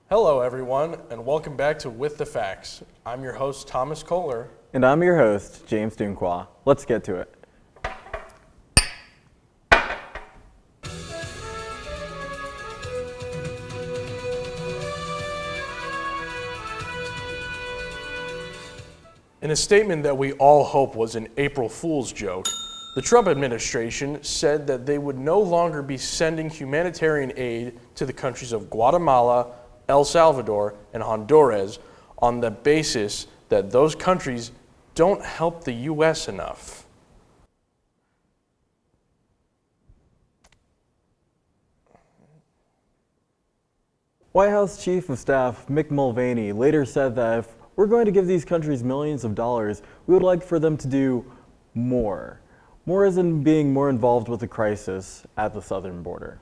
Hello everyone, and welcome back to With the Facts. I'm your host, Thomas Kohler. And I'm your host, James Dunqua. Let's get to it. In a statement that we all hope was an April Fool's joke, the Trump administration said that they would no longer be sending humanitarian aid to the countries of Guatemala, El Salvador, and Honduras on the basis that those countries don't help the U.S. enough. White House Chief of Staff Mick Mulvaney later said that if we're going to give these countries millions of dollars, we would like for them to do more. More as in being more involved with the crisis at the southern border.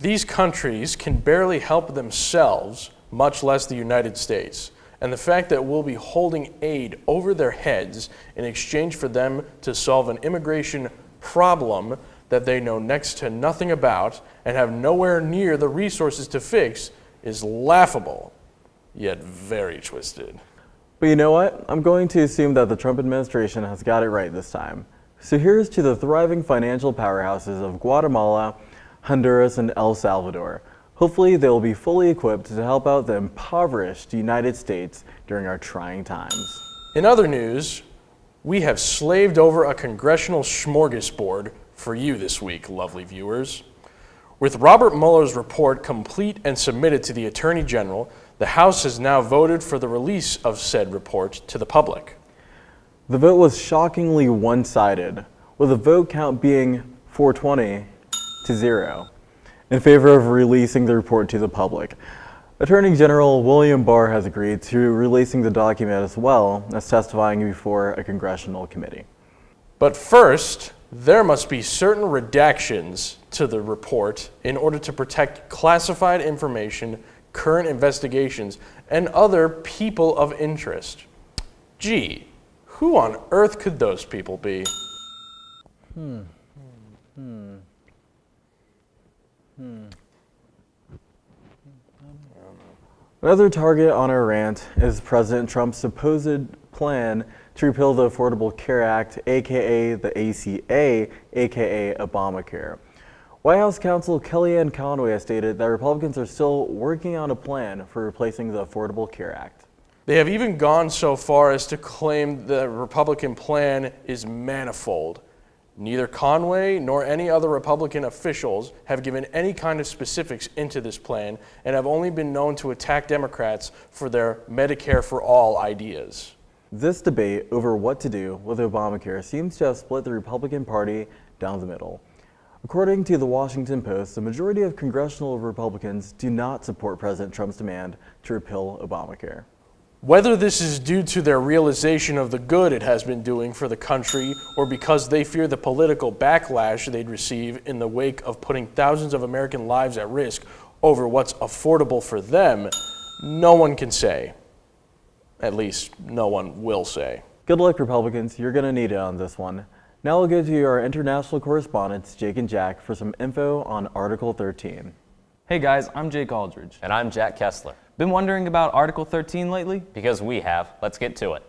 These countries can barely help themselves, much less the United States. And the fact that we'll be holding aid over their heads in exchange for them to solve an immigration problem that they know next to nothing about and have nowhere near the resources to fix is laughable, yet very twisted. But you know what? I'm going to assume that the Trump administration has got it right this time. So here's to the thriving financial powerhouses of Guatemala, Honduras, and El Salvador. Hopefully they will be fully equipped to help out the impoverished United States during our trying times. In other news, we have slaved over a congressional smorgasbord for you this week, lovely viewers. With Robert Mueller's report complete and submitted to the Attorney General, the House has now voted for the release of said report to the public. The vote was shockingly one-sided, with the vote count being 420 to 0 in favor of releasing the report to the public. Attorney General William Barr has agreed to releasing the document as well as testifying before a congressional committee. But first, there must be certain redactions to the report in order to protect classified information, current investigations, and other people of interest. Gee, who on earth could those people be? Another target on our rant is President Trump's supposed plan to repeal the Affordable Care Act, aka the ACA, aka Obamacare. White House counsel Kellyanne Conway has stated that Republicans are still working on a plan for replacing the Affordable Care Act. They have even gone so far as to claim the Republican plan is manifold. Neither Conway nor any other Republican officials have given any kind of specifics into this plan and have only been known to attack Democrats for their Medicare for All ideas. This debate over what to do with Obamacare seems to have split the Republican Party down the middle. According to the Washington Post, the majority of congressional Republicans do not support President Trump's demand to repeal Obamacare. Whether this is due to their realization of the good it has been doing for the country or because they fear the political backlash they'd receive in the wake of putting thousands of American lives at risk over what's affordable for them, no one can say. At least, no one will say. Good luck, Republicans. You're going to need it on this one. Now we'll go to our international correspondents, Jake and Jack, for some info on Article 13. Hey guys, I'm Jake Aldridge. And I'm Jack Kessler. Been wondering about Article 13 lately? Because we have. Let's get to it.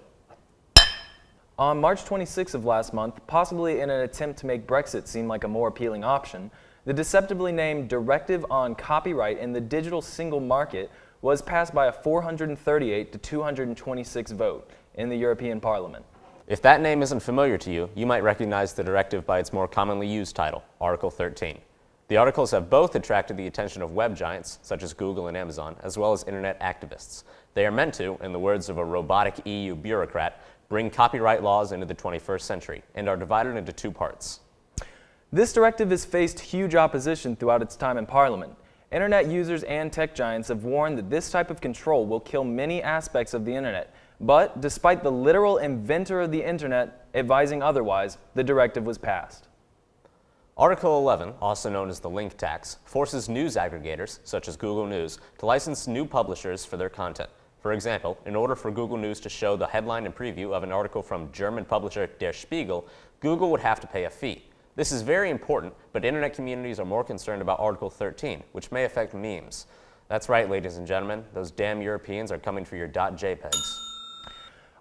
On March 26th of last month, possibly in an attempt to make Brexit seem like a more appealing option, the deceptively named Directive on Copyright in the Digital Single Market was passed by a 438 to 226 vote in the European Parliament. If that name isn't familiar to you, you might recognize the directive by its more commonly used title, Article 13. The articles have both attracted the attention of web giants, such as Google and Amazon, as well as internet activists. They are meant to, in the words of a robotic EU bureaucrat, bring copyright laws into the 21st century, and are divided into two parts. This directive has faced huge opposition throughout its time in Parliament. Internet users and tech giants have warned that this type of control will kill many aspects of the internet. But despite the literal inventor of the internet advising otherwise, the directive was passed. Article 11, also known as the link tax, forces news aggregators, such as Google News, to license new publishers for their content. For example, in order for Google News to show the headline and preview of an article from German publisher Der Spiegel, Google would have to pay a fee. This is very important, but internet communities are more concerned about Article 13, which may affect memes. That's right, ladies and gentlemen. Those damn Europeans are coming for your .jpegs.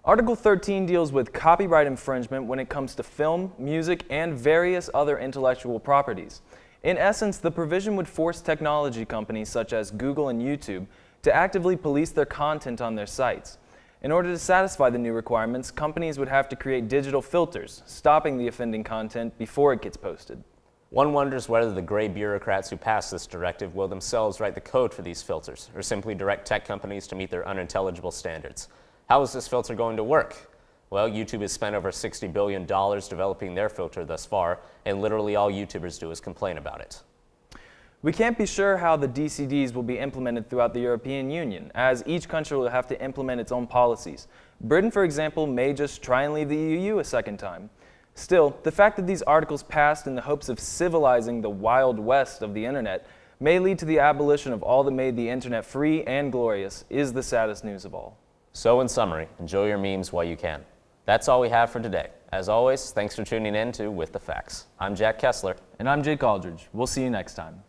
Article 13 deals with copyright infringement when it comes to film, music, and various other intellectual properties. In essence, the provision would force technology companies such as Google and YouTube to actively police their content on their sites. In order to satisfy the new requirements, companies would have to create digital filters, stopping the offending content before it gets posted. One wonders whether the gray bureaucrats who pass this directive will themselves write the code for these filters, or simply direct tech companies to meet their unintelligible standards. How is this filter going to work? Well, YouTube has spent over $60 billion developing their filter thus far, and literally all YouTubers do is complain about it. We can't be sure how the DCDs will be implemented throughout the European Union, as each country will have to implement its own policies. Britain, for example, may just try and leave the EU a second time. Still, the fact that these articles passed in the hopes of civilizing the Wild West of the internet may lead to the abolition of all that made the internet free and glorious is the saddest news of all. So in summary, enjoy your memes while you can. That's all we have for today. As always, thanks for tuning in to With the Facts. I'm Jack Kessler. And I'm Jake Aldridge. We'll see you next time.